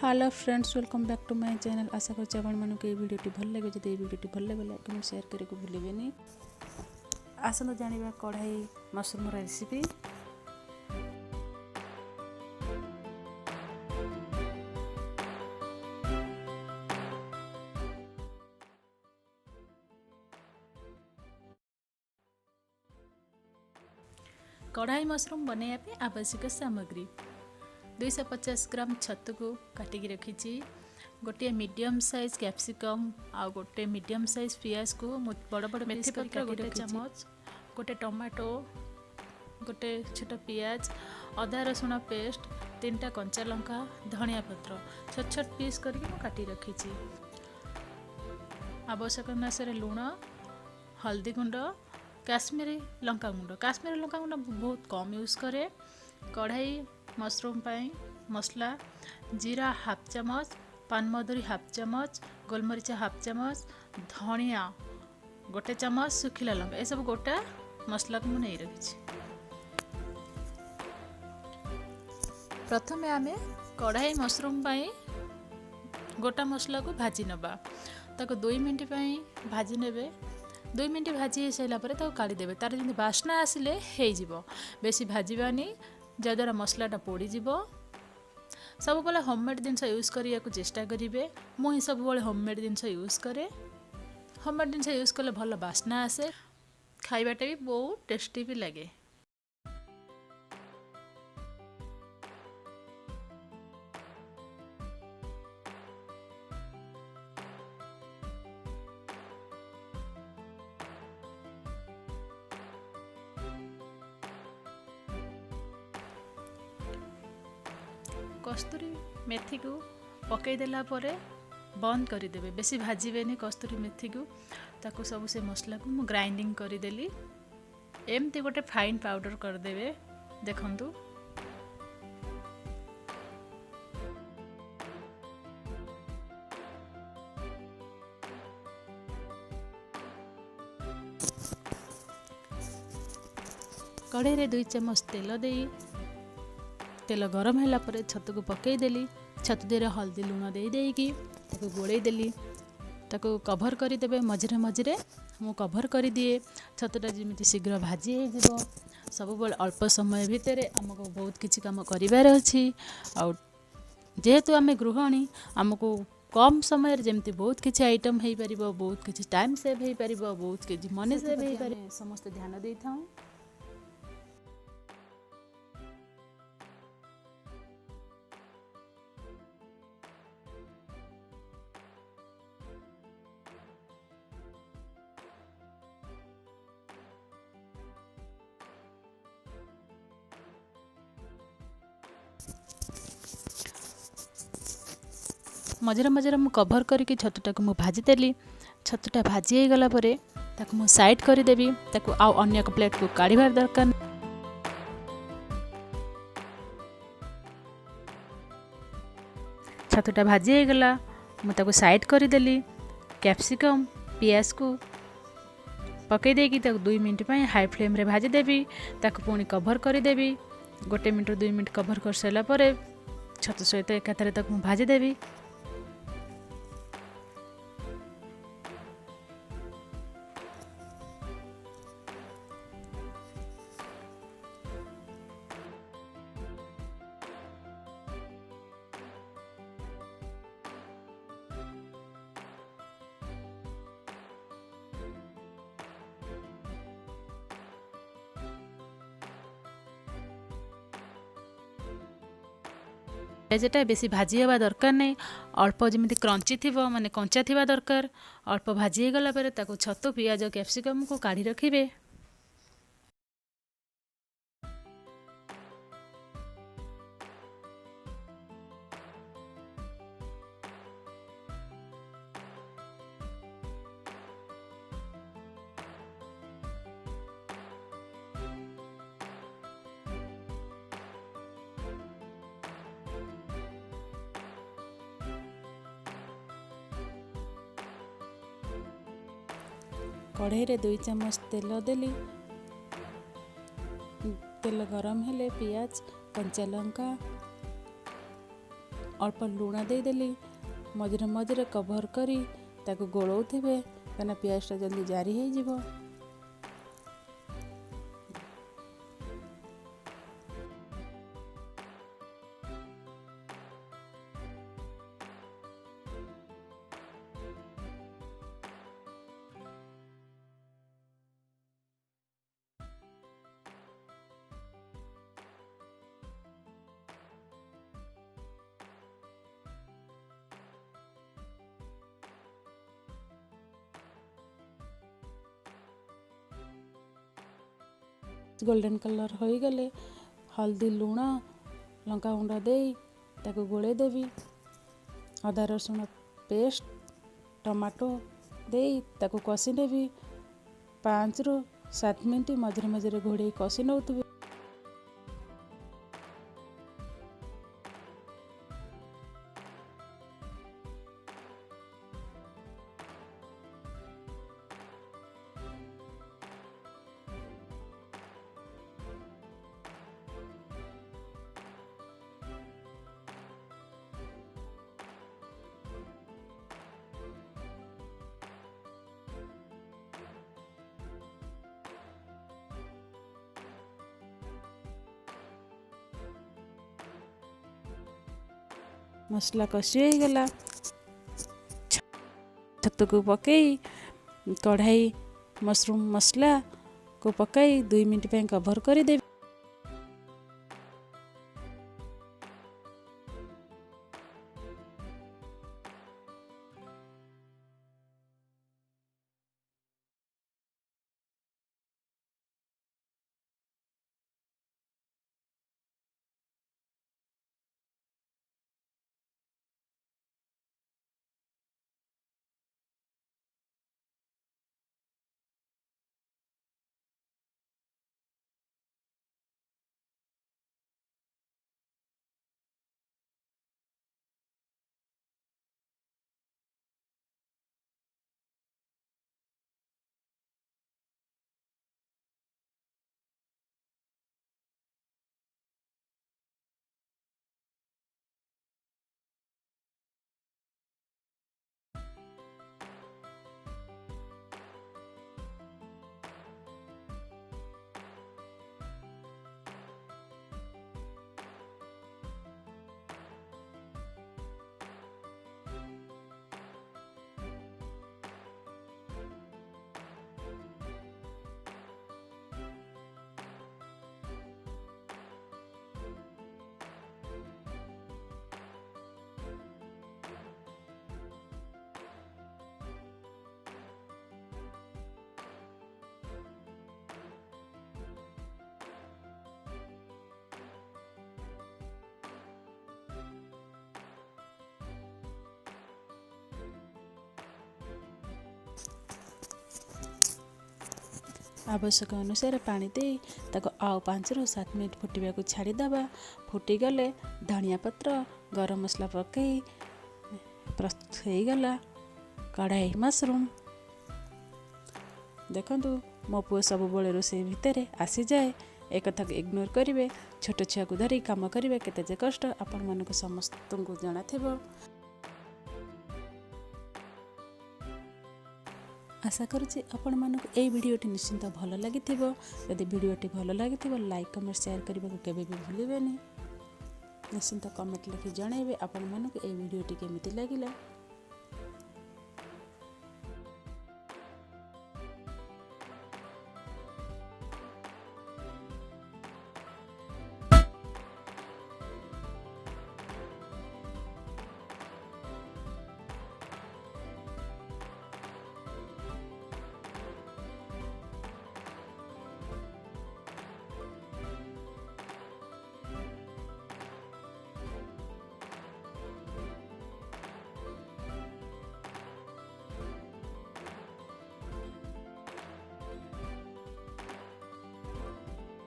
Hello friends, welcome back to my channel. आशा करছি ଆପଣମାନଙ୍କୁ এই ভিডিওটি ଭଲ ଲାଗିବ। ଯଦି এই ভিডিওটি ଭଲ ଲାଗିଲା ଲାଇକ୍ କମେଣ୍ଟ ସେୟାର କରିବାକୁ ଭୁଲିବେନି। ଆସନ୍ତୁ ଜାଣିବା କଢ଼ାଇ ମସରୁମର ରେସିପି। कढ़ाई मशरूम बनाया पे आवश्यक सामग्री 250 ग्राम छतु को काटिकी रखी, गोटे मीडियम साइज कैप्सिकम आ गोटे मीडियम साइज पियाज को बड़ बड़ मेथी पत्र गोटे चमच, गोटे टमाटो, गोटे छोट पियाज, अदा रसुण पेस्ट, 3टा कंचा लंका, धनिया पत्र छोट छोट पीस करके काटी रखी। आवश्यक अनुसार लुण, हल्दी गुंड, काश्मीरी लंका गुंड बहुत कम यूज करे। कढ़ाई मशरूम पाई मसला जीरा हाफ चमच, पानमधुरी हाफ चमच, गोलमरीच हाफ चमच, धनिया गोटे चमच, सुखिला लंका ये सब गोटा मसला को नहीं रखी। प्रथमे आमे कढ़ाई मशरूम पाई गोटा मसला को भाजी नबा, ताको 2 मिनट पाई भाजी नेबे। 2 मिनट भाजी सारा पर काढ़ी देवे, तार जमी बास्ना आसिले बेसी भाजबानी जद्वारा मसलाटा पोड़ीज। सब बेले होममेड जिनस यूज करने को चेष्टा करेंगे। मुझे सब होममेड जिनस यूज करे। होममेड जिनस यूज कले भल बास्ना आसे, खाइबाटा भी बहुत टेस्टी भी लगे। कस्तूरी मेथी को पकई देला परे बंद करदेवे, बेसी भाजबेनी कस्तूरी मेथी को। ताको सब से मसला को मु ग्राइंडिंग करदेली, एमती गोटे फाइन पाउडर करदेवे। देखंतु कढ़ाई रे 2 चम्मच तेल दे, तेल गरम होला परे छतु को पकई देली। छतु देरे हल्दी लुण दे देकी ताको गोड़े देली, ताको कभर कर देबे। मझिरे मझिरे मु कभर कर दिए, छतुटा जमी शीघ्र भाजी हो। सब बेले अल्प समय भितर आमको बहुत किछि काम करिवार अछि। आ जेहेतु आमे गृहिणी, आमको कम समय जमती बहुत किछि आइटम हो पार, बहुत किछि टाइम सेव हो पार, बहुत किछि मनी सेव हो पार, समस्त ध्यान दे था। मझे मझे मु कभर करके छतुटा को मु भाजी देली। छतुटा भाजी हो गला परे ताको मु साइड कर देबी। ताको आ अन्य एक प्लेट को काढ़ीबार दरकार। छतुटा भाजी हो गला, मु ताको साइड कर देली। कैप्सिकम पियाज को पकई देकी ताको 2 मिनट पाई हाई फ्लेम रे भाजी देबी। ताको पुणी कभर कर देबी। 1 मिनट 2 मिनट कभर कर सारा परे छतु सहित एकाथरे ताको मु भाजी देबी। पियाजटा बेसी भाजी हवा दरकार नहीं, अल्प जमी क्रंची थी माने कंचा थी दरकार। अल्प भाजी हो गला परे ताको छतु पियाज कैप्सिकम को काढ़ी रखिबे। कढ़ाई रे 2 चम्मच तेल देली। तेल गरम हेले पियाज, कंचा लंका, अल्प लुण देदेली मझे मझे कभर करी ताको गोलौथिबे कना पियाजटा जल्दी जारी हो जिवो। गोल्डन कलर हो गले हल्दी लुण लंका गुंड दे ताको गोले देवी। अदा रसुण पेस्ट टमाटो दे ताको कषि नेबी 5 ରୁ 7 मिनट मझे मझे घोड़े कषि नौथिबे। मसला कषि हो गला छतु को पकई कढ़ाई मशरूम मसला को पकई 2 मिनट पे कभर कर दे। आवश्यक अनुसार पानी दे ताको आउ 5 ରୁ 7 मिनट फुटिबा को छाड़ी दबा। फुटी गले धनिया पत्र गरम मसला पकई प्रस्तुत हो गला कढ़ाई मशरूम। देखंतु मो पुओ सब बळे रोसे भितरे आसी जाए एक कथा इग्नोर करिवे। छोट छुआ को धरी काम करिवे केते जे कष्ट आपण मन को समस्त को जाना थिबो। आशा करुँचे आपण मानक ए वीडियोटी निश्चिंत भल लगी। यदि वीडियोटी भल लगी लाइक कमेंट शेयर करने को केबे भी भूलिबेनी। निश्चिंत कमेंट लिखि जणाइबे आपण मानक ए वीडियोटी केमिति लागिला।